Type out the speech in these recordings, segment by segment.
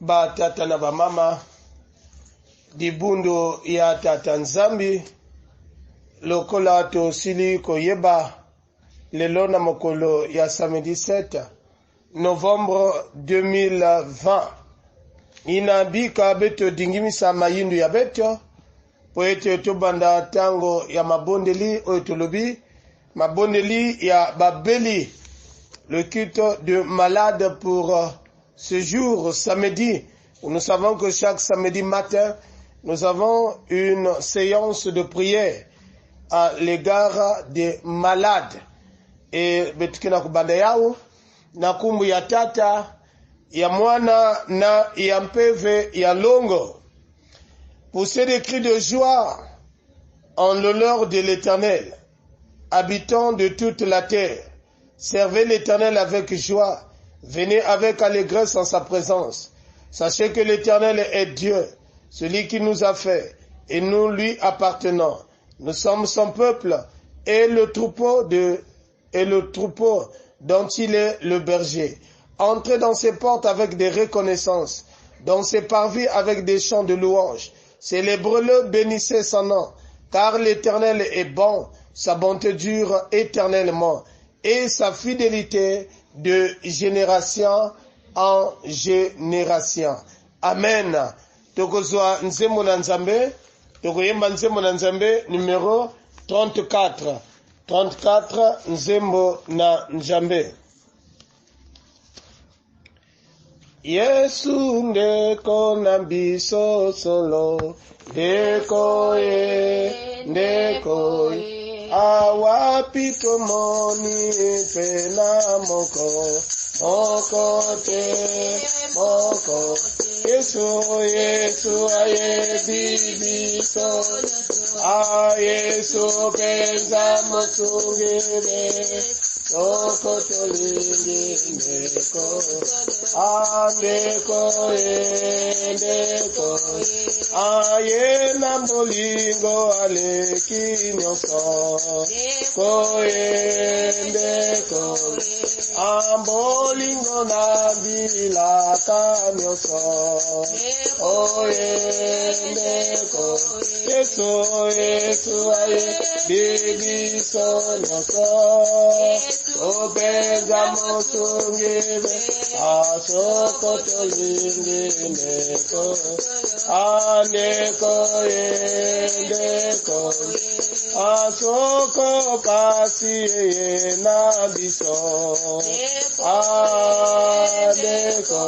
ba tata na ba mama dibundo ya tata nzambi lokola to sili koyeba lelo na mokolo ya samedi 7 novembre 2020 inabika beto dingimisa mayindu ya beto po ete tobanda tango ya mabondeli oyo tolobi mabondeli ya babeli le culte de malade pour ce jour samedi. Nous savons que chaque samedi matin nous avons une séance de prière à l'égard des malades. Et betukina kubanda yao na kumbu ya tata ya mwana na ya mpeve ya longo. Poussez des cris de joie en l'honneur de l'Éternel, habitants de toute la terre. Servez l'Éternel avec joie, venez avec allégresse en sa présence. Sachez que l'Éternel est Dieu, celui qui nous a fait, et nous lui appartenons. Nous sommes son peuple et le troupeau dont il est le berger. Entrez dans ses portes avec des reconnaissances, dans ses parvis avec des chants de louange. Célébrez-le, bénissez son nom, car l'Éternel est bon, sa bonté dure éternellement, et sa fidélité de génération en génération. Amen. Tokozwa nzembo na nzambe, tokoyemba nzembo na nzambe numéro 34. 34 nzembo na nzambe. Yesu ndeko na biso solo, ndeko awapi tomoni pena moko Yesu aye bibiso Yesu penza mosungire Soko tolingi ndeko aye na bolingo aleki nyoso ndeko ambolingo na bilaka nyoso ndeko Yesu aye bibiso nyoso Obenza mosungire asoko tolingi ndeko ndeko asoko kasi na biso ndeko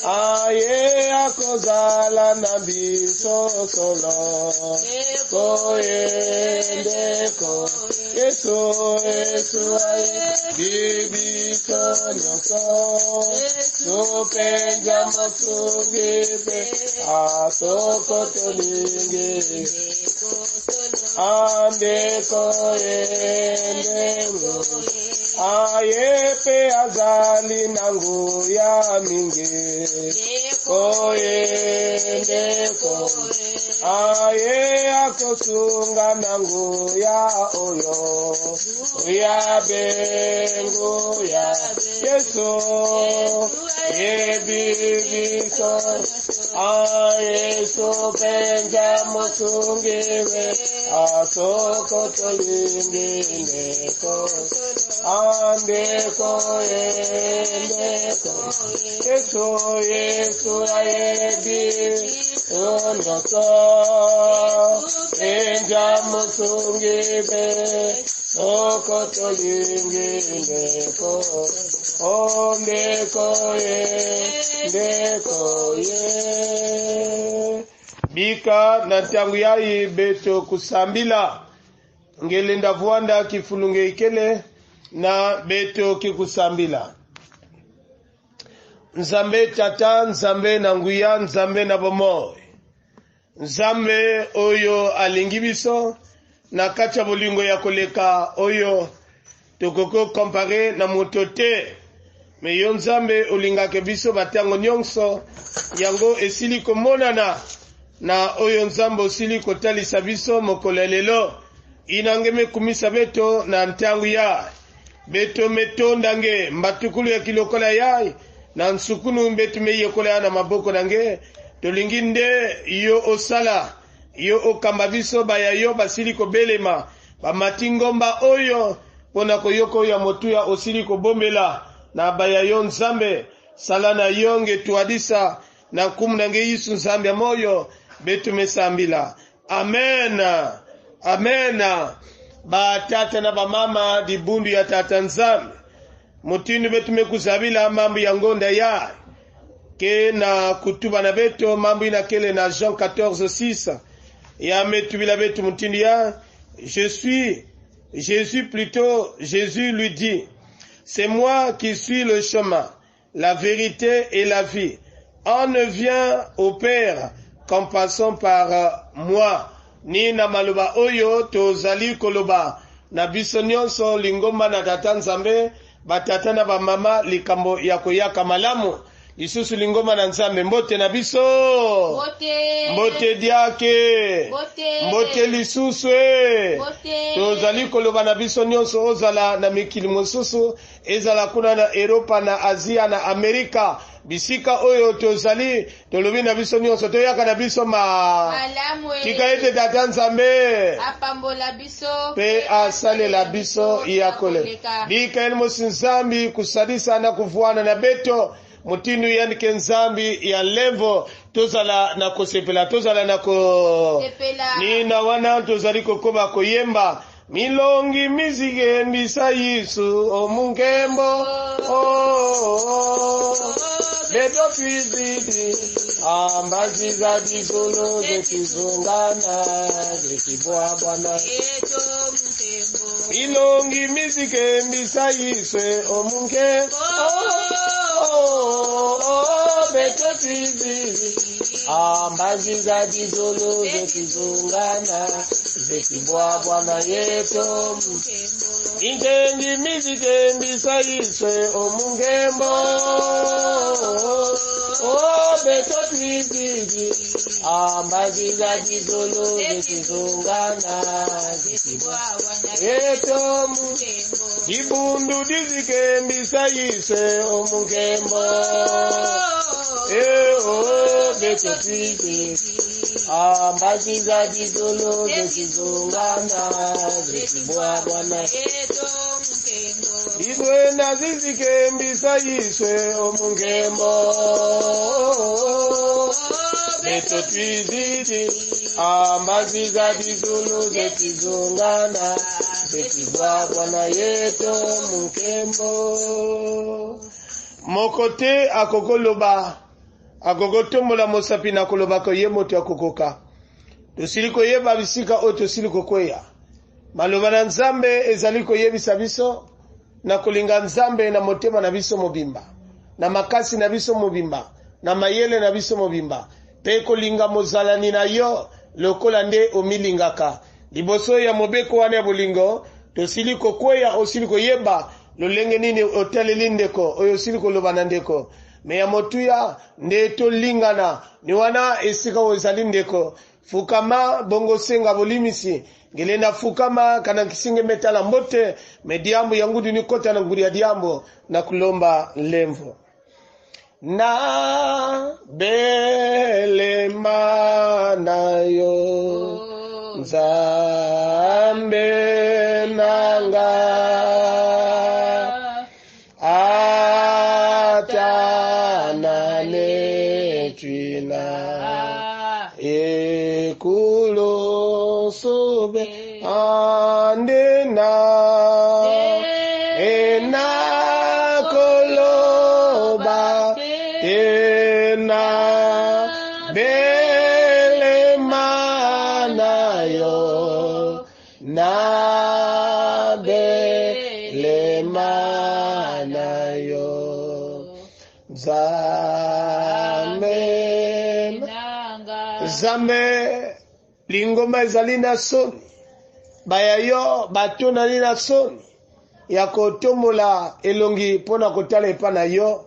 aye akozala na biso solo ndeko Yesu aye bibiso nyoso Sopenja mosungire asoko tolingi ndeko ayepe azali nangu ya mingi ndeko aye akosunga nangu ya oyo ya bengu ya Yesu bibiso Yesu penja mosungire asoko tolingi ndeko Yesu ayebi ondoso penja mosungire soko tolingi ndeko bika na tangu yai beto kusambila ngelenda vuanda kifulunge ikele na beto kikusambila nzambe tata nzambe na nguya nzambe na bomoy nzambe oyo alingi biso na kacha bolingo ya koleka oyo tokoko compare na motote me yo nzambe olingaka biso batango nyonso yango esili komonana na oyo nzambe osili kotalisa biso mokolo lelo inangeme kumisa beto na ntangu ya beto metondange mbatukulu ya kilokola yai na nsukunu mbetu meyekola na maboko nange tolingi nde yo osala yo okamba biso baya yo basili kobelema bamati ngomba oyo pona koyoko ya motuya osili kobombela na baya yo Nzambe sala na yo ngetuadisa na kumu nange Yesu Nzambe ya moyo betu mesambila. Amen. Amen. Ba tata na ba mama di bundu ya tata Nzambe mutindu betu mekuzabila mambo ya ngonda ya ke na kutuba na beto mambo ina kele na Jean 14:6 ya metubila betu mutindu ya Jésus plutôt Jésus lui dit, c'est moi qui suis le chemin, la vérité et la vie. On ne vient au Père qu'en passant par moi. Ni na maloba oyo tozali koloba na biso nyonso lingomba na tata Nzambe batata na bamama likambo ya koyaka malamu lisusu lingomba na Nzambe mbote na biso mbote diake mbote lisusu tozali koloba na biso nyonso ozala na mikili mosusu ezala kuna na Europa na Asia na Amerika bisika oyo tozali tolobi na biso nyonso toyaka na biso malamu tika ete tata Nzambe apambola biso pe asalela biso yakole bika ene mosinzambi kusadisa na kuvuana na beto mutindu yanike Nzambi ya levo tozala na kosepela tozala na ko ni na wana tozali kokoba koyemba milongi mizige mbisa Yesu omunkembo beto fizidi ambazi za dizolo zetizungana zetibwa Bwana milongi mizige mbisa Yesu omunkembo beto fizidi ambazi za dizolo zetizungana zetibwa Bwana yeto ingengi mizige mbisa Yesu omunkembo beto fizidi ambazi za dizolo zetizungana zetibwa yeto ibundu dizike mbisa Yesu omunkembo beto fizidi ambazi za dizolo zetizungana zetibwa Bwana idwe na zizike mbisa Yesu omunkembo beto fizidi ambazi za dizolo zetizungana zetibwa Bwana yeto omunkembo mokote akokoloba akokotombola mosapi na koloba ko ye moto akokoka tosili koyeba bisika oyo tosili kokweya maloba na Nzambe ezali koyebisa biso na kolinga Nzambe na motema na biso mobimba na makasi na biso mobimba na mayele na biso mobimba pe kolinga mozalani na yo lokola nde omilingaka liboso ya mobeko wana ya bolingo tosili kokweya osili koyeba lolenge nini oteleli ndeko oyo osili koloba na ndeko me ya motuya nde tolingana ni wana esika ozali ndeko fukama bongo senga bolimisi ngele na fukama kana kisinge metala mbote mediambo yangudu ni kota na nguri ya diambo na kulomba lemvo na belema nayo Nzambe nanga ekulo sobe andena ena koloba ena bele manayo na bele manayo Nzambe lingoma ezali na soni baya yo batona li na soni ya kotombola elongi pona kotala epa na yo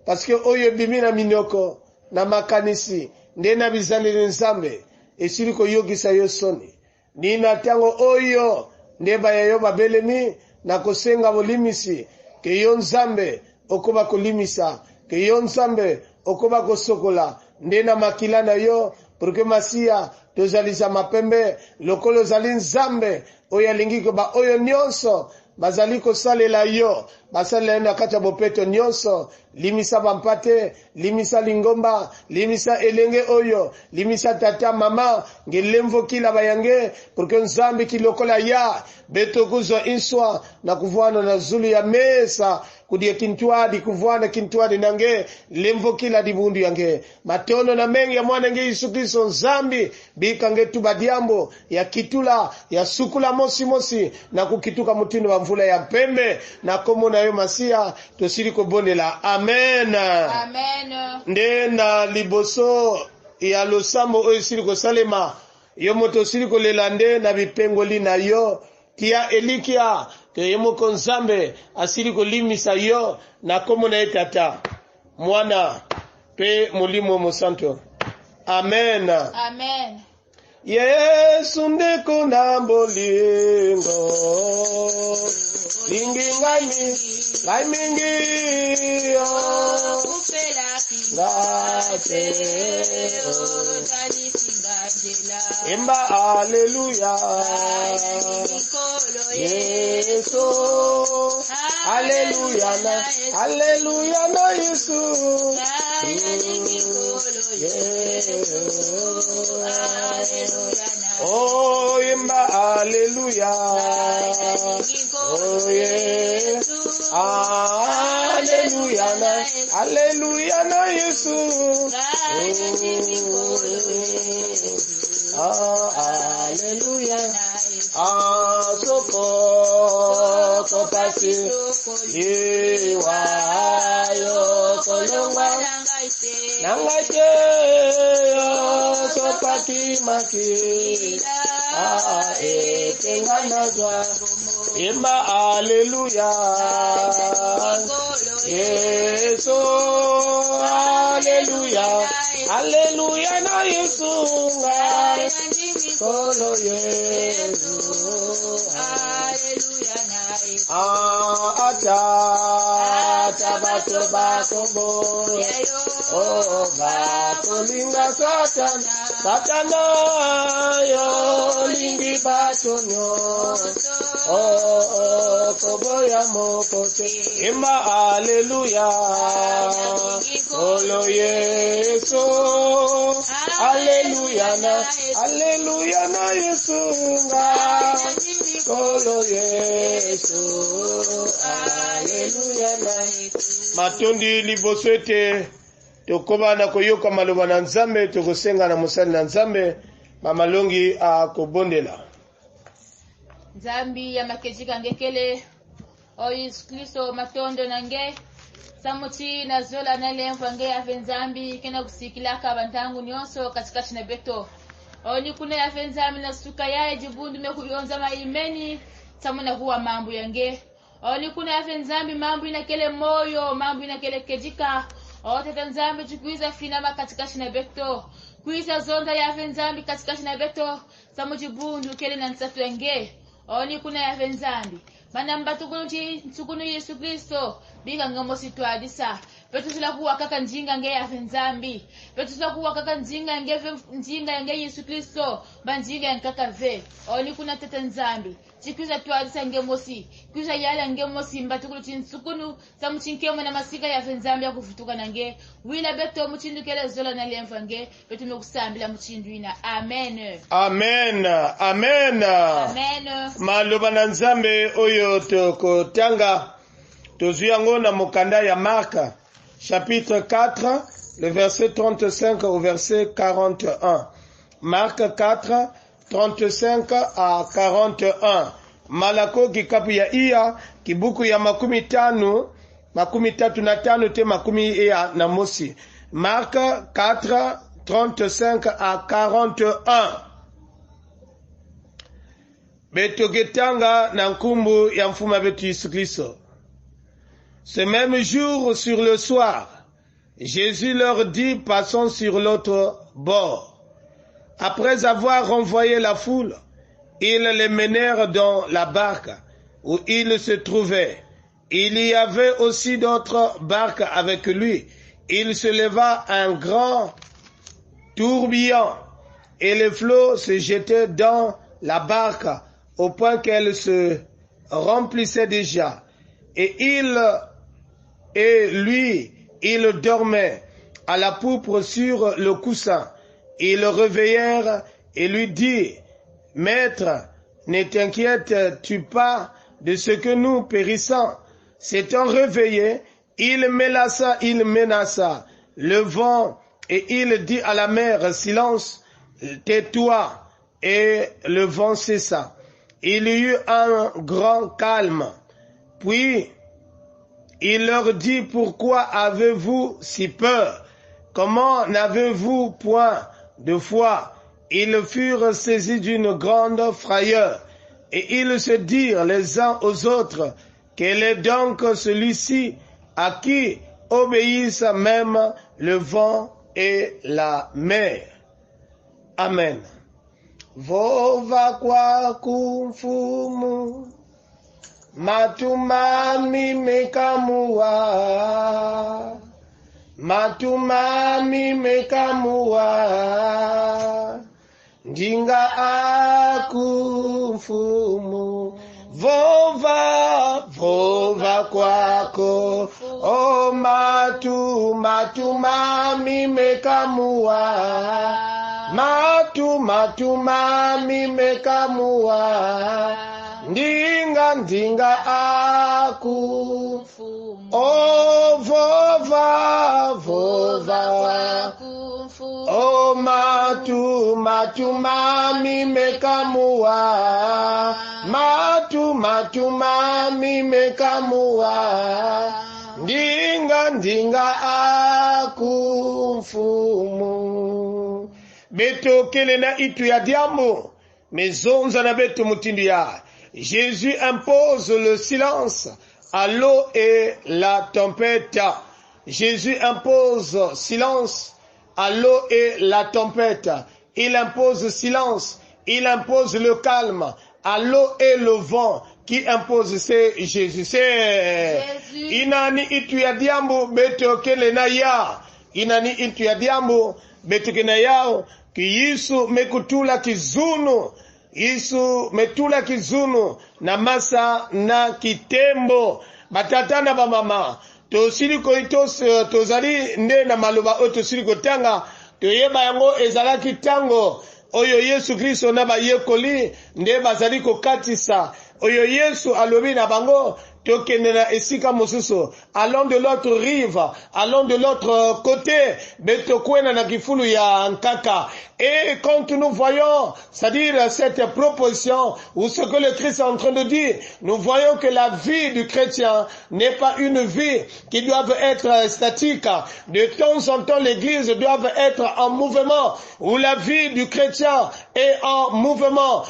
parce oyo bimi na minoko na makanisi nde na bizaleli Nzambe esili koyokisa yo soni ni na tango oyo nde baya yo babelemi na kosenga bolimisi ke yo Nzambe okoba kolimisa ke yo nzambe okoba kosokola nde na makila na yo pour que Masia tozalisa mapembe lokolo zali nzambe oyo alingi ko ba oyo nyonso bazali kosalela yo basalela na kati ya bopeto nyonso limisa bampate limisa lingomba limisa elenge oyo limisa tata mama ngelemvo kila bayange pour que nzambe kilokola ya beto kuzo inswa na kuvwana na zulu ya mesa kudia kintuadi nange lemvo kila dibundu yange matono na mengi ya mwana nge Yesu Kristo nzambi bikange tubadiambo ya kitula ya sukula mosi na kukituka mutindo wa mvula ya mpembe na komo na yo Masia tosili kobondela amen amen nde na liboso ya losambo oyo sili kosalema yo moto sili kolela nde na bipengoli na yo tia elikia ke yemoko nzambe asili kolimisa yo na komo na etata mwana pe mulimo mosanto amen amen Yesu ndeko na bolingo lingi ngai mingi yo upela ngate ozali singandela imba haleluya Yesu haleluya na Yesu oh imba haleluya oh Yesu haleluya na Yesu haleluya soko kopasi iwayo kolongwa nangaje sopaki maki etenganazwa imba haleluya Yesu haleluya na Yesu solo Yesu ata bato bakombo bakolinga satana yo lingi bato nyonso koboya mokote imba haleluya solo Yesu haleluya na Yesu solo Yesu haleluya na matondi liboso ete tokoba na koyoka maloba na nzambe tokosenga na mosali na nzambe mamalongi akobondela nzambi ya makejika ngekele o Yesu Kristo matondo nange samuti na zola na lemva nge ave nzambi kena kusikilaka bantangu nyonso katika china beto oni kuna ave nzambi na suka yae jibundu mekuyonza maimeni samuna huwa mambo yange oni kuna ave nzambi mambo inakele moyo mambo inakele kejika tata nzambi chikuiza finama katika china beto kuiza zonda ya ave nzambi katika china beto samujibundu kele na nsafu yange oni kuna ave nzambi manamba tukunu Yesu Kristo biga ngamosi twadisa petu sila kuwa kaka njinga nge ya nzambi petu sila kuwa kaka njinga nge Yesu Kristo banjinga nkaka ve oni kuna tete nzambi chikuza twadisa nge mosi kuza yala nge mosi mbatukulu chinsukunu samuchinkemo na masika ya nzambi ya kufutuka nange wila beto muchindu kele zola na lemva nge petu mekusambila muchindu ina amen amen amen amen maloba na nzambe oyo tokotanga tozuyango na mokanda ya Marc chapitre 4 le verset 35 au verset 41 Marc 4 35 à 41 Malako kikapu ya iya kibuku ya makumi tatu na tano te makumi ya na mosi Marc 4 35 à 41 betoketanga na nkumbu ya mfuma betu Yesu Kristo. Ce même jour, sur le soir, Jésus leur dit, passons sur l'autre bord. Après avoir renvoyé la foule, ils les menèrent dans la barque où ils se trouvaient. Il y avait aussi d'autres barques avec lui. il se leva un grand tourbillon et les flots se jetaient dans la barque au point qu'elle se remplissait déjà. Et lui, il dormait à la poupe sur le coussin. Ils le réveillèrent et lui dirent, « Maître, ne t'inquiètes-tu pas de ce que nous périssons? » S'étant réveillé, il menaça le vent et il dit à la mer, « Silence, tais-toi. » Et le vent cessa. Il y eut un grand calme. Puis il leur dit, « Pourquoi avez-vous si peur? Comment n'avez-vous point de foi? » Ils furent saisis d'une grande frayeur, et ils se dirent les uns aux autres, « Quel est donc celui-ci à qui obéissent même le vent et la mer? » Amen. Vova kwa kumfumu, matumami mekamua, matumami mekamua, ndinga akumfumu. Vova kwako, o matumami mekamua, matumami mekamua, ndinga aku. O vova, o matumami mekamua, matumami mekamua, ndinga aku mfumu. Beto kelena itu ya diamo, mezonza na beto mutindu ya. Jésus impose le silence à l'eau et la tempête. Jésus impose silence à l'eau et la tempête. Il impose silence, il impose le calme à l'eau et le vent. Qui impose, c'est Jésus. C'est inani itu ya diambo beto kelena ya. Inani itu ya diambo beto kelena yao. Ki Yesu mekutula kizunu. Yesu metula kizunu na masa na kitembo. Batatana ba mama. Tosiliko itos tozali nde na maloba o tosiliko tanga. Toyeba yango ezalaki tango. Oyo Yesu Kristo na ba yekoli nde bazali kokatisa. Oyo Yesu alobi na bango. Allons de l'autre rive, allons de l'autre côté, et quand nous voyons, c'est-à-dire cette proposition, ou ce que le Christ est en train de dire, nous voyons que la vie du chrétien n'est pas une vie qui doit être statique. De temps en temps, l'église doit être en mouvement, où la vie du chrétien est en mouvement.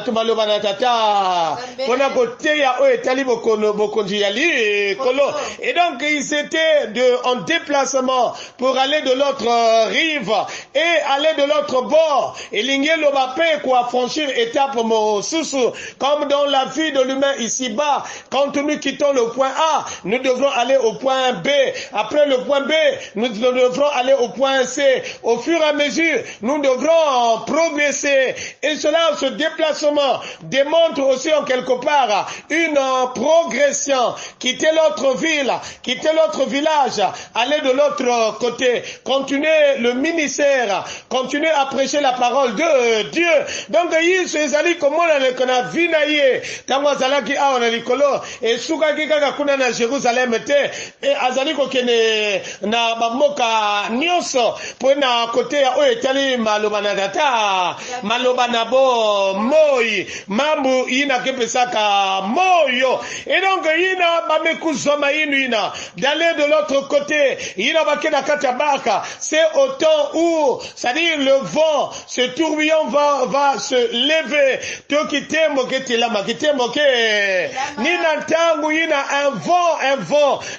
Maloba na tata pona koteya o etali bokonzi yali kolo. Et donc ils étaient en déplacement pour aller de l'autre rive et aller de l'autre bord. Et l'ingelo bape quoi franchir étape mosusu comme dans la vie de l'humain ici-bas. Quand nous quittons le point A, nous devrons aller au point B. Après le point B, nous devrons aller au point C. Au fur et à mesure, nous devrons progresser. Et cela, ce déplacement démontre aussi en quelque part une progression. Quitter l'autre ville, quitter l'autre village, aller de l'autre côté, continuer le ministère, continuer à prêcher la parole de Dieu. Donc, Yesu ezali komona lekona vinaye tango azalaki awa na likolo et sukaki kaka kuna na Jerusalem te et azali kokene na bamoka nyonso po na kote ya oyo etali maloba na tata maloba na bo moi mambu ina kepesaka moyo. Et donc ina bamekuzoma ina d'aller de l'autre côté ina bakena katabaka. C'est au temps où, c'est-à-dire le vent, ce tourbillon va se lever. To kitemo ketilama kitemo ke nina tangu ina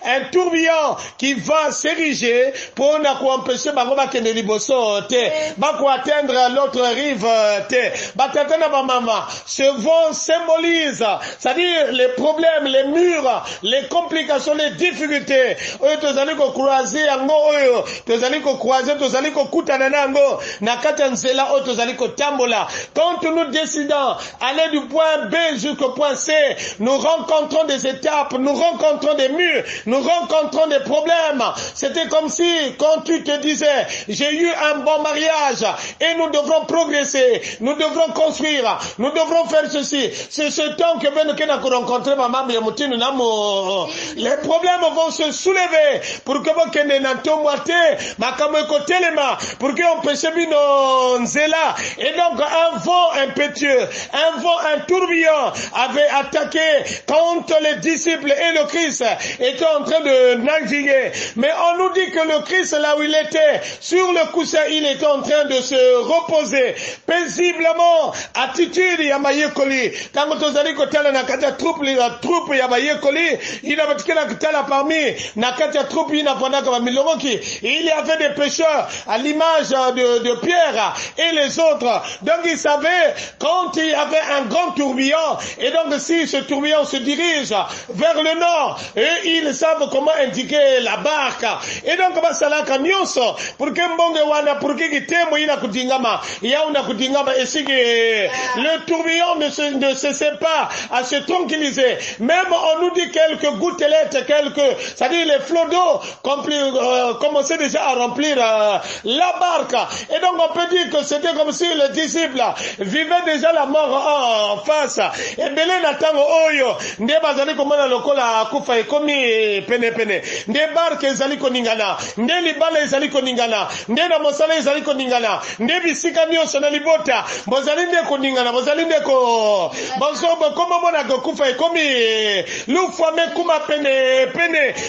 un tourbillon qui va s'ériger pour na empêcher bango bakende liboso te bako atteindre l'autre rive te batatana ba mama ce vent symbolise, c'est-à-dire les problèmes, les murs, les complications, les difficultés. Tozali ko croiser yango oyo, tozali ko croiser, tozali ko kutana nango, na kati ya nzela oyo tozali ko tambola. Quand nous décidons aller du point B jusqu'au point C, nous rencontrons des étapes, nous rencontrons des murs, nous rencontrons des problèmes. C'était comme si, quand tu te disais, j'ai eu un bon mariage et nous devrons progresser, nous devrons construire, nous devrons faire ceci. C'est ce temps que nous rencontrer maman Biamutinu Namo. Les problèmes vont se soulever pour que vous kende na tomoate, makamo kotelema, pour que on pêche bino nzela. Et donc un vent impétueux, un vent, un tourbillon avait attaqué quand les disciples et le Christ étaient en train de naviguer. Mais on nous dit que le Christ, là où il était, sur le coussin, il était en train de se reposer paisiblement. Attitude yamayekoli. Quand tozali kotala na kati ya troupe yamayekoli, il avait que la kotala parmi na kati ya troupe ina pendaka ba milongoki. Il y avait des pécheurs à l'image de Pierre et les autres. Donc il savait quand il y avait un grand tourbillon, et donc si ce tourbillon se dirige vers le nord, et ils savent comment indiquer la barque. Et donc basalaka nyonso pour que mbonge wana pour que kitemo ina kutingama ya una kutingama esiki le tourbillon ne cessait pas à se tranquilliser. Même on nous dit quelques gouttelettes, c'est-à-dire les flots d'eau commençaient déjà à remplir la barque. Et donc on peut dire que c'était comme si les disciples vivaient déjà la mort en face. Et belé natango oyo nde bazali komona lokola akufa ekomi pene nde barke ezali koningana, nde libala ezali koningana, nde na mosala ezali koningana, nde bisika nyonso na libota bozali nde koningana, bozali nde ko bozobo koma mona kokufa ekomi lufame kuma pene.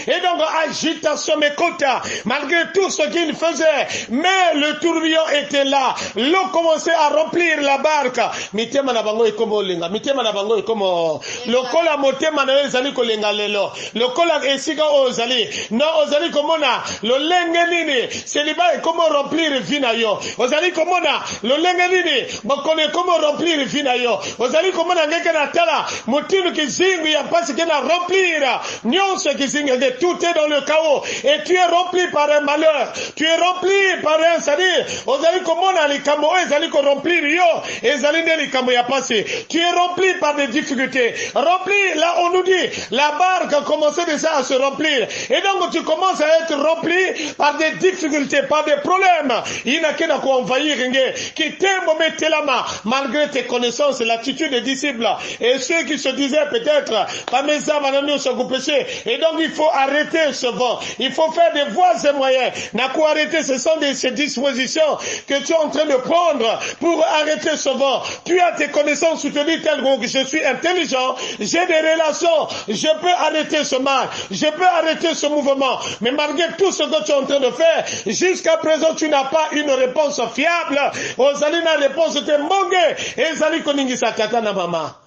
Et donc agitation mekota malgré tout ce qu'il faisait, mais le tourbillon était là, l'eau commençait à remplir la barque. Mitema na bango ekomo lenga, mitema na bango ekomo lokola motema na ezali kolenga lelo, lokola esika ozali no ozali komona lolenge nini seliba ekomo remplir vina yo, ozali komona lolenge nini bokone ekomo remplir vina yo, ozali komona ngeke na tala motinu kizingu ya pasi kena remplir nyonso kizingu de tout est dans le chaos et tu es rempli par un malheur, tu es rempli par un c'est-à-dire ozali komona likamo ezali ko remplir yo ezali ne likamo ya pasi, tu es rempli par des difficultés, rempli là on nous dit la barque a commencé déjà à se remplir et donc tu commences à être rempli par des difficultés, par des problèmes. Il n'a qu'à envahir qui t'aime mettre la main malgré tes connaissances, l'attitude des disciples et ceux qui se disaient peut-être pas mes âmes à nous sont péché. Et donc il faut arrêter ce vent, il faut faire des voies et moyens. N'a qu'à arrêter, ce sont ces dispositions que tu es en train de prendre pour arrêter ce vent. Tu as tes connaissances, tu te dis tel que je suis intelligent, j'ai des relations, je peux arrêter ce mal, je peux arrêter ce mouvement. Mais malgré tout ce que tu es en train de faire, jusqu'à présent tu n'as pas une réponse fiable. Ozali na réponse te mbonge, ezali koningisa tata na mama.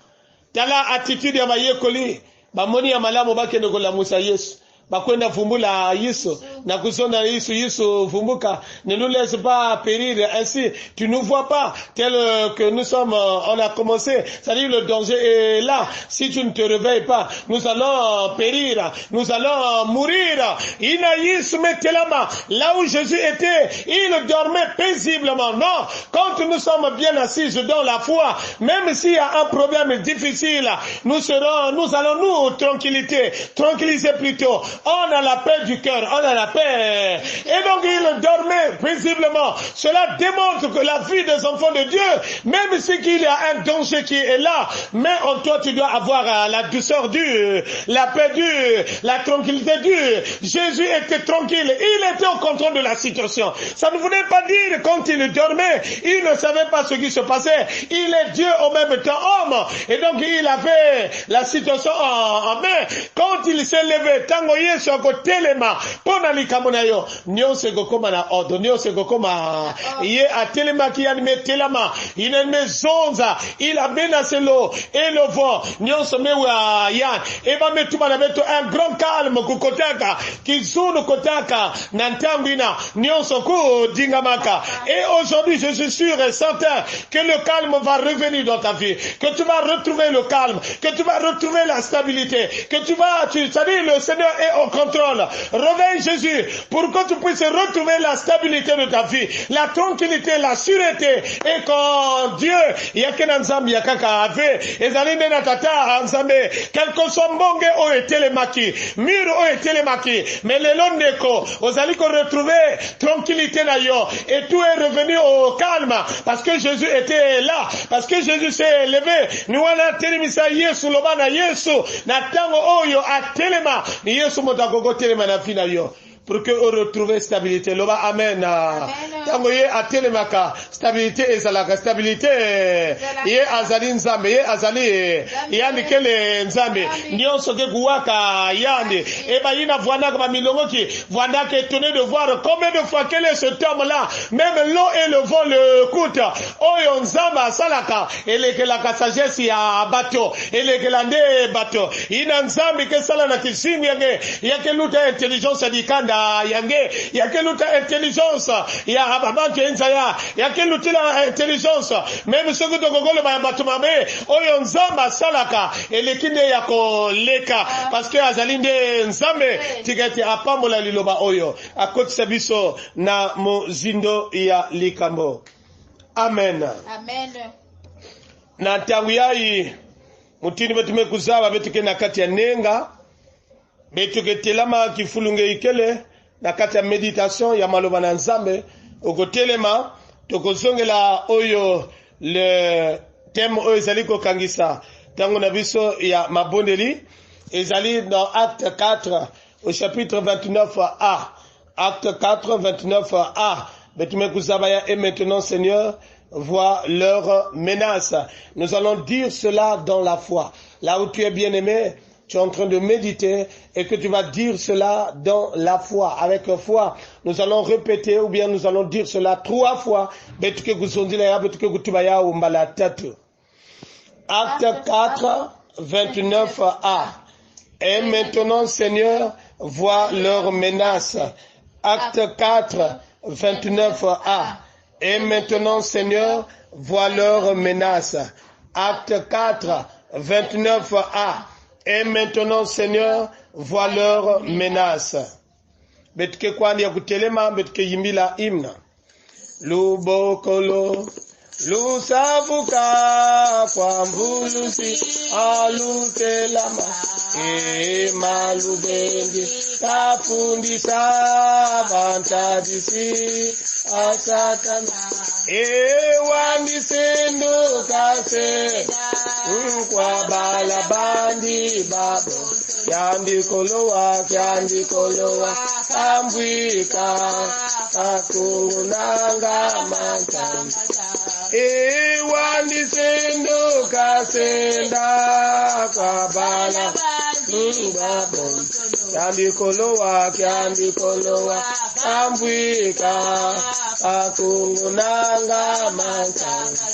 Tala attitude ya bayekoli, bamoni ya malamu bakende kolamusa Yesu. Bakwenda fumbula Yesu na kusona Yesu fumbuka, ne nous laisse pas périr ainsi. Tu nous vois pas tel que nous sommes, on a commencé, c'est-à-dire le danger est là. Si tu ne te réveilles pas, nous allons périr, nous allons mourir. Ina Yesu metelama, là où Jésus était, il dormait paisiblement. Non, quand nous sommes bien assis dans la foi, même s'il y a un problème difficile, nous allons nous tranquilliser plutôt. On a la paix du cœur, on a la paix. Et donc il dormait paisiblement. Cela démontre que la vie des enfants de Dieu, même si qu'il y a un danger qui est là, mais en toi tu dois avoir la douceur dure, la paix dure, la tranquillité dure. Jésus était tranquille, il était au contrôle de la situation. Ça ne voulait pas dire quand il dormait, il ne savait pas ce qui se passait. Il est Dieu en même temps homme. Et donc il avait la situation en main. Quand il s'est levé, tango yesu akotelema pona likambo na yo nyonso ekokoma na ordre nyonso ekokoma ye atelemaki yani metelama ina mezonza ila menacé l'eau et le vent nyonso mewa yan eba metuma na beto un grand calme kukotaka kizunu kotaka na ntango ina nyonso ku dingamaka. Et aujourd'hui je suis sûr et certain que le calme va revenir dans ta vie, que tu vas retrouver le calme, que tu vas retrouver la stabilité, que tu sais, le Seigneur est au contrôle. Réveille Jésus pour que tu puisses retrouver la stabilité de ta vie, la tranquillité, la sûreté. Et quand Dieu, yakena nzambi yakaka ave, ezalinde na tata nzambe, quelque soit mbonge o etelemaki, mur o etelemaki, mais le londeko, ozaliko retrouver tranquillité na yo, et tout est revenu au calme, parce que Jésus était là, parce que Jésus s'est élevé. Nous allons telemisa Yesu lobana Yesu na tango oyo atelema ni Yesu motagogo telema na fina yo pour que on retrouve stabilité. Loba amen. Tango ye atelemaka stabilité ezalaka stabilité ye azali nzambe ye azali yani kele nzambe nyonso ke kuwaka yande eba ina voanaka ba milongo ki voanaka étonné de voir combien de fois quel est ce homme là même l'eau et le vent le écoutent. Oyo nzamba salaka elekelaka sagesse ya bateau elekelande bateau ina nzambe ke sala na kisimi yake luta intelligence dikanda yange yake luta intelligence ya babantu enzaya yake lutila intelligence même ce que tokogolo ba batumame oyo nzamba salaka elekinde yako leka parce que azalinde nzambe tiketi apambola liloba oyo akotisa biso na mozindo ya likambo. Amen. Amen. Na tangu yai mutini betume kuzaba betuke na kati ya nenga betuke telama kifulunge ikele na kati ya meditation ya maloba na nzambe okotelema tokozongela oyo le thème oyo ezali kokangisa tango na biso ya mabondeli ezali dans acte 4 au chapitre 29a. Acte 4 29a betume kuzaba ya et maintenant Seigneur vois leurs menaces. Nous allons dire cela dans la foi. Là où tu es bien-aimé, tu es en train de méditer et que tu vas dire cela dans la foi. Avec foi, nous allons répéter ou bien nous allons dire cela 3 fois. Acte 4, 29a. Et maintenant, Seigneur, vois leurs menaces. Acte 4, 29a. Et maintenant, Seigneur, vois leurs menaces. Acte 4, 29a. Et maintenant, Seigneur, vois leurs menaces. Betke kwani ya kutelema, betke yimbila imna. Lubokolo, lusavuka kwa mbulusi, alutelama, malubendi, kafundisa, bantadisi, asatana, wandisendu kase, kwa balabandi babo, kyandikolowa, kambwika, kakungunanga mantamba. Wandisendu kasenda, kwa balabandi babo, kyandikolowa, kambwika, kakungunanga mantamba.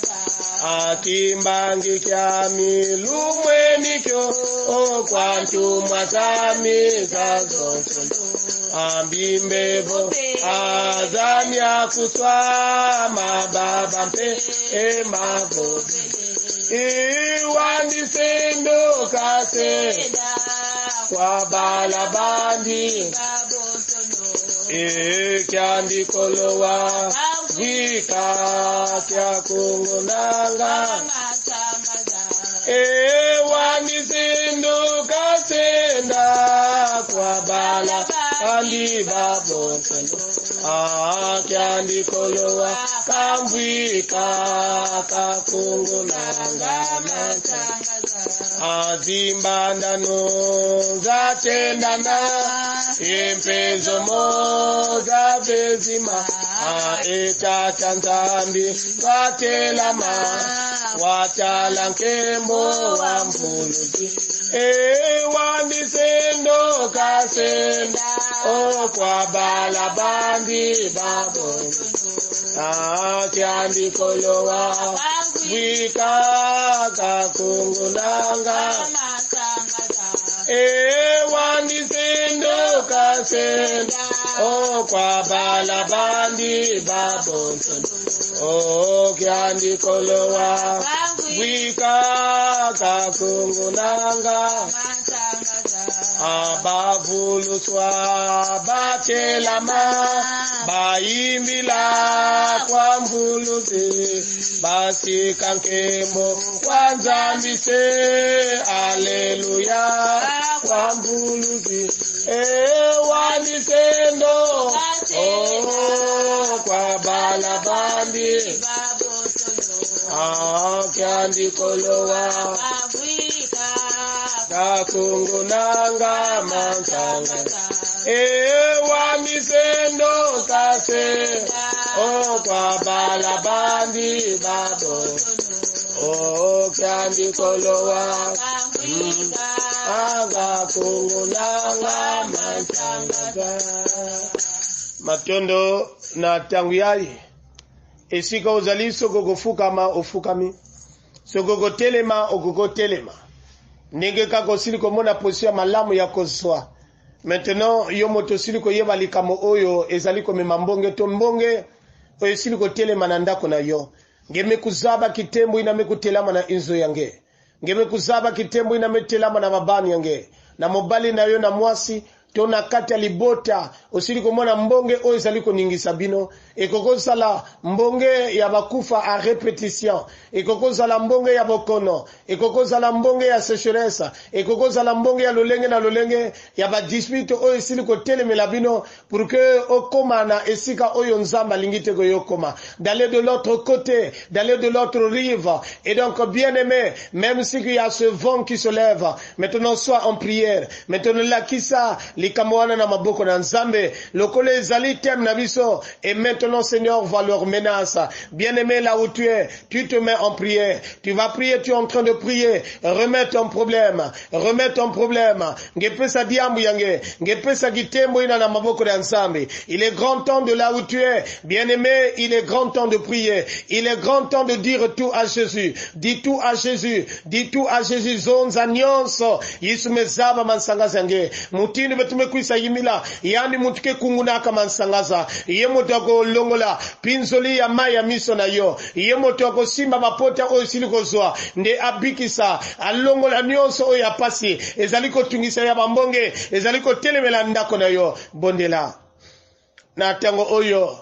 Akimbangi kyami lumweni kyo okwantu mwatami kazonso ambimbevo azamya kuswa mababa mpe emagobi iwandisendo kase kwa balabandi kyandikolowa vika kya kungunanga wanizinduka senda kwa bala andi babosendo kyandikolowa kambwika kakungunanga azimbandano zatendana impenzo moza bezima etata nzambi watelama watala nkembo wa mbuluzi Wandisendo kasenda kwa balabandi babo kyandi kolowa wika kakungulanga wandisendo kasenda kwa balabandi babo kyandi kolowa wika kakungulanga abavuluswa batelama baimbila kwa mvuluzi basika nkembo kwa nzambise aleluya kwa mvuluzi wandisendo kwa balabandi kyandi kolowa kakungunanga mansanga wamisendo kase kwa balabandi babo kyandi kolowa kakungunanga mansanga matondo na tangu yayi esika ozali sogogo fukama ofukami sogogo telema ogogo telema ndenge kako sili komona position malamu ya kozwa maintenant yo moto sili ko yeba likamo oyo ezali ko memambonge to mbonge oyo sili ko telema na ndako na yo ngeme kuzaba kitembo ina mekutelama na inzo yange ngeme kuzaba kitembo ina metelama na mabani yange na mobali na yo na mwasi tona kati ya libota osili komona mbonge oyo ezali koningisa bino ekokozala mbonge ya bakufa a repetition ekokozala mbonge ya bokono ekokozala mbonge ya sécheresse ekokozala mbonge ya lolenge na lolenge ya badispute oyo esili kotelemela bino pour que okoma na esika oyo nzamba lingite ko yokoma d'aller de l'autre côté d'aller de l'autre rive et donc bien aimé même si il y a ce vent qui se lève maintenant sois en prière maintenant la kisa likamwana na maboko na nzambe lokole ezali tem na biso et maintenant Seigneur va leur menace bien-aimé là où tu es tu te mets en prière tu vas prier tu es en train de prier remets ton problème ngepesa diambu yange ngepesa kitembo ina na maboko na nzambe il est grand temps de là où tu es bien-aimé il est grand temps de prier il est grand temps de dire tout à Jésus dis tout à Jésus zonza nyonso Yesu mezaba mansangaza yange mutini betumekuisa yimila yani mutuke kungunaka mansangaza ye motoko longola pinzoli ya maya miso na yo ye motoko simba mapota oyo silikozwa nde abikisa alongola nyonso oyo apasi ezaliko tungisa ya bambonge ezaliko telemela ndako na yo bondela na tango oyo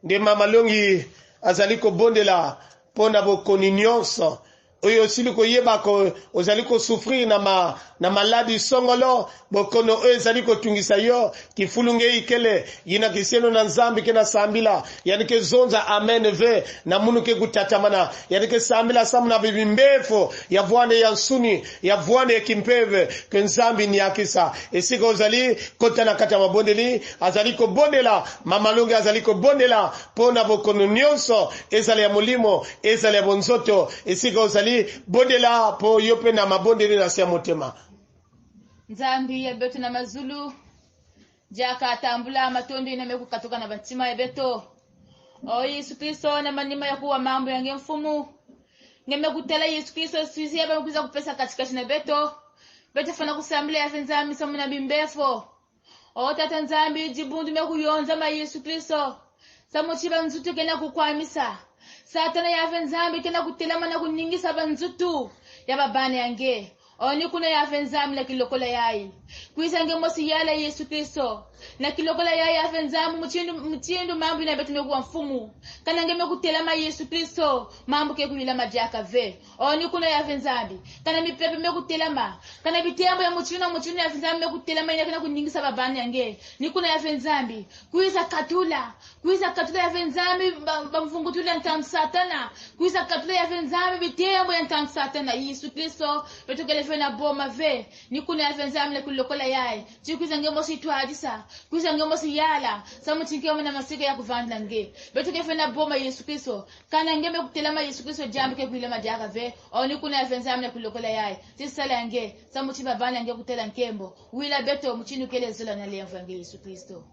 nde mama longi azaliko bondela pona bokoni nyonso oyo siliko yeba ko ozaliko souffrir na maladi songolo bokono oyo zaliko tungisa yo kifulunge ikele yina kiseno na nzambi kena sambila yani ke zonza amen ve na munu ke gutatamana yani ke sambila samu na bibimbefo ya vwane ya nsuni ya vwane ya kimpeve ke nzambi ni akisa esiko ozali kota na kata mabondeli azaliko bondela mamalungi azaliko bondela pona bokono nyonso ezali ya mulimo ezali ya bonzoto esiko ozali bondela po yope na mabondeli na sia motema nzambi ya beto na mazulu jaka atambula matondo iname kukatoka na batima ya beto o Yesu Kristo na manima ya kuwa mambo yange mfumu ngeme kutela Yesu Kristo suizi ya kuza kupesa katika na beto fana kusambile ya nzambi samu na bimbefo o tata nzambi jibundu mekuyonza ma Yesu Kristo samu chiba nzutu kena kukwamisa satana ya nzambi kena kutelama na kuningisa banzutu ya babane yange oni kuna ya nzambi la kilokola yayi kuisa ngemosi yala Yesu Kristo na kilokola yayi nzambi mutindo mambo na betu mekuwa mfumu kana ngeme kutelama Yesu Kristo mambo ke kuyila majaka ve oni kuna ya nzambi kana mipepe mekutelama kana bitembo ya mutindo ya nzambi mekutelama ina kana kuningisa babane yange ni kuna ya nzambi kuisa katula ya nzambi bamfungutula ntam satana kuisa katula ya nzambi bitembo ya ntam satana Yesu Kristo betu kele fe na boma ve ni kuna afenza mle kulokola yai chikuza ngemo si twadisa kuza ngemo si yala samutinke mna masika ya kuvandla nge betu ke fe na boma Yesu Kristo kana ngeme kutelama Yesu Kristo jambe ke kuile majaka ve oni kuna afenza mle kulokola yai tisala nge samutimba bana nge kutela nkembo wila beto muchinu kele zola na le evangeli Yesu Kristo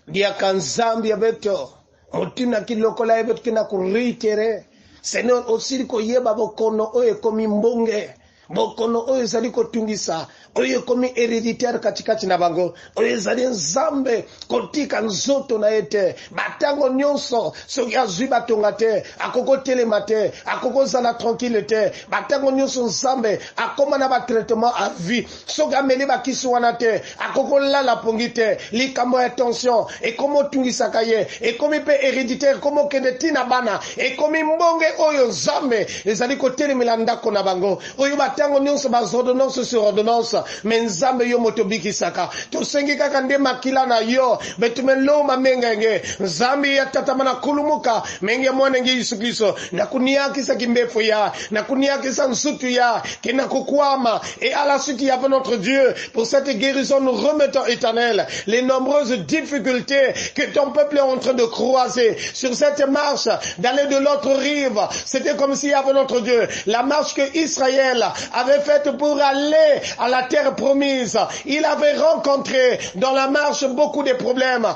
dia kanzambi ya beto mutina kilokola ya beto kina kuritere Seigneur osiri ko yeba bokono oye komi mbonge bokono oye zali ko tungisa oye komi héréditaire katikati na bango oye zali nzambe kotika nzoto na ete batango nyonso soki azwi batonga te akoko telema te akoko zala tranquille te batango nyonso nzambe akoma na batraitement à vie soki ameli bakisi wana te akoko lala pongi te likambo ya tension ekomo tungisaka ye ekomi pe héréditaire komo kende tina bana ekomi mbonge oyo nzambe ezali kotelemela ndako na bango oyo batango nyonso bazordonnance sur ordonnance menzambe yo motobikisaka tosengi kaka nde makila na yo betumelo mamengenge nzambe ya tatamana kulumuka menge mwana ngi Yesu Kristo na kuniakisa kimbefo ya na kuniakisa nsutu ya kina kukwama et à la suite il y avait notre Dieu pour cette guérison nous remettons éternel les nombreuses difficultés que ton peuple est en train de croiser sur cette marche d'aller de l'autre rive. C'était comme s'il y avait notre Dieu la marche que Israël avait faite pour aller à la terre promise. Il avait rencontré dans la marche beaucoup de problèmes,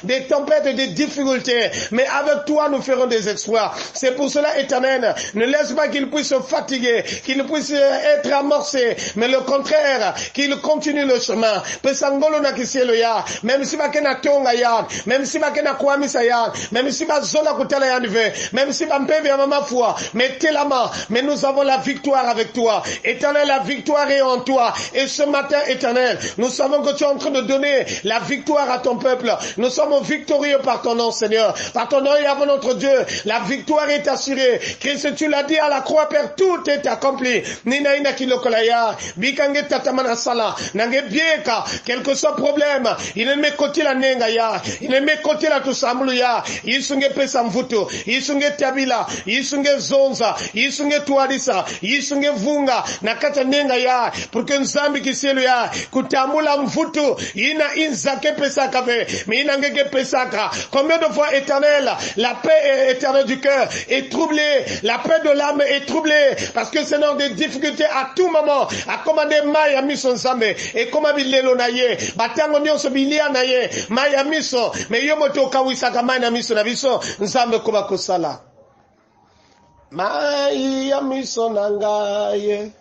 des tempêtes et des difficultés. Mais avec toi, nous ferons des exploits. C'est pour cela, Éternel, ne laisse pas qu'il puisse se fatiguer, qu'il puisse être amorcé, mais le contraire, qu'il continue le chemin. Pesangolo na kisielo ya, même si bakena tonga ya, même si bakena kwamisa ya, même si bazola kutala ya nive, même si bampeve ya mama foi, mettez la main, mais nous avons la victoire avec toi. Éternel, la victoire est en toi. Et ce matin, Éternel, nous savons que tu es en train de donner la victoire à ton peuple. Nous sommes victorieux par ton nom, Seigneur. Par ton nom et avant notre Dieu, la victoire est assurée. Christ, tu l'as dit à la croix, Père, tout est accompli. Nina ina kilokolaya, bikange tatamana sala, nange bieka, quel que soit problème, il ne me koti la nenga ya, il ne me koti la tusamulu ya, yisunge pesa mvuto, yisunge tabila, yisunge zonza, yisunge tuadisa, yisunge vunga, nakata nenga ya, pour que nzambi kisielu ya, kutamula mvuto, ina inzake pesaka ve, mais ina ngeke pesaka. Combien de fois, Éternel, la paix éternelle du cœur est troublée, la paix de l'âme est troublée, parce que c'est dans des difficultés à tout moment, à commander maya miso nzambe, et comme bilelo na ye, batango nyonso bilia na ye, maya miso, mais yo moto kawisaka maya miso na biso, nzambe kuba kosala. Maya miso nangaye,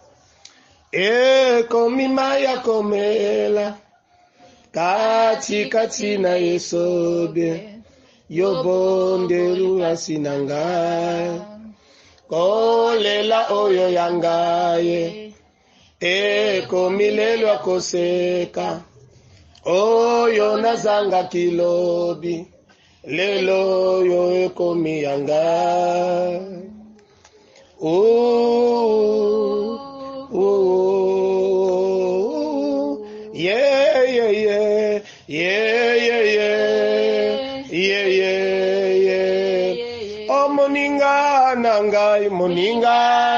komi maya komela, kati na yesobe, yobonderu asinanga, kolela oyo yangaye, komi lelo akoseka, oyo nazanga kilobi, lelo yo komi yanga. Yeah, yeah, yeah, yeah, yeah, yeah, yeah, yeah, yeah. Oh, moninga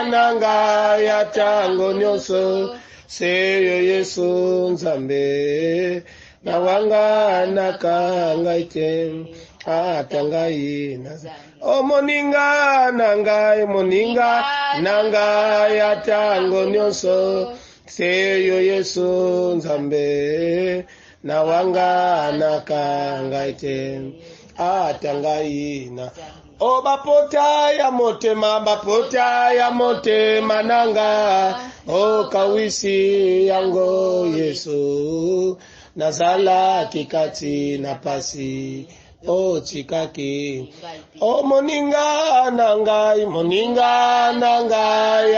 nangai atango nyoso, seyo Yesu nzambe, na wanga nakangaite, atangai nazambe. Oh, moninga nangai atango nyonso, seyo Yesu nzambe, na wanga nakangaite, atangai na. Oh, bapota ya motema nanga, oh, kawisi yango Yesu, nazala kikati na pasi, oh, chikaki. Oh, moninga nangai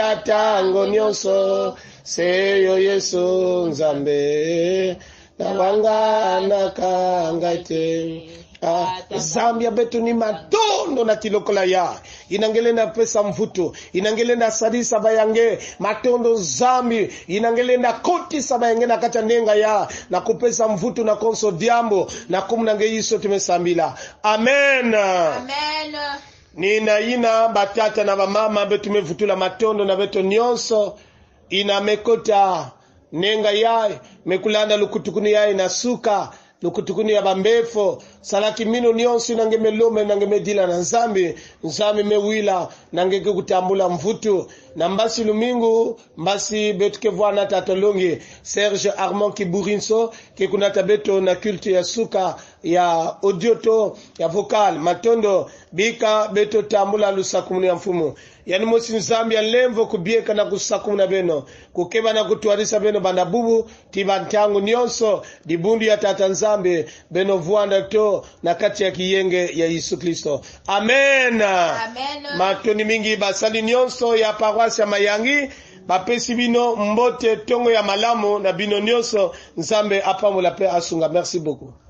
atango nyonso, seyo Yesu nzambe, na wanga nakangaite. Zambia betu ni matondo na kilokola ya inangelenda pesa mvuto inangelenda sadisa bayange matondo zambi inangelenda koti sabayange na kata nenga ya na kupesa mvuto na konso diambo na kumnange yiso tumesambila. Amen. Amen. Nina ina batata na bamama betu mevutula matondo na beto nyonso ina mekota nenga yai mekulanda lukutukuni yai na suka lukutukuni ya bambefo salaki mino nyonso nange melome nange medila na nzambi mewila nange kutambula mvutu na mbasi lumingu mbasi betu kevwana tatolongi Serge Armand Kiburinso ke kunata beto na culte ya suka ya audioto ya vocal matondo bika beto tambula lusakumuni ya mfumu yani mosi nzambi ya lemvo kubieka na kusakumuna beno kukeba na kutuarisa beno bandabubu tibantangu nyonso dibundu ya tata nzambi beno vuanda to na kati ya kiyenge ya Yesu Kristo. Amen. Amen. Matoni mingi basali nyonso ya paroisse ya Mayangi bapesi bino mbote tongo ya malamu na bino nyonso nzambe apamula pe asunga. Merci beaucoup.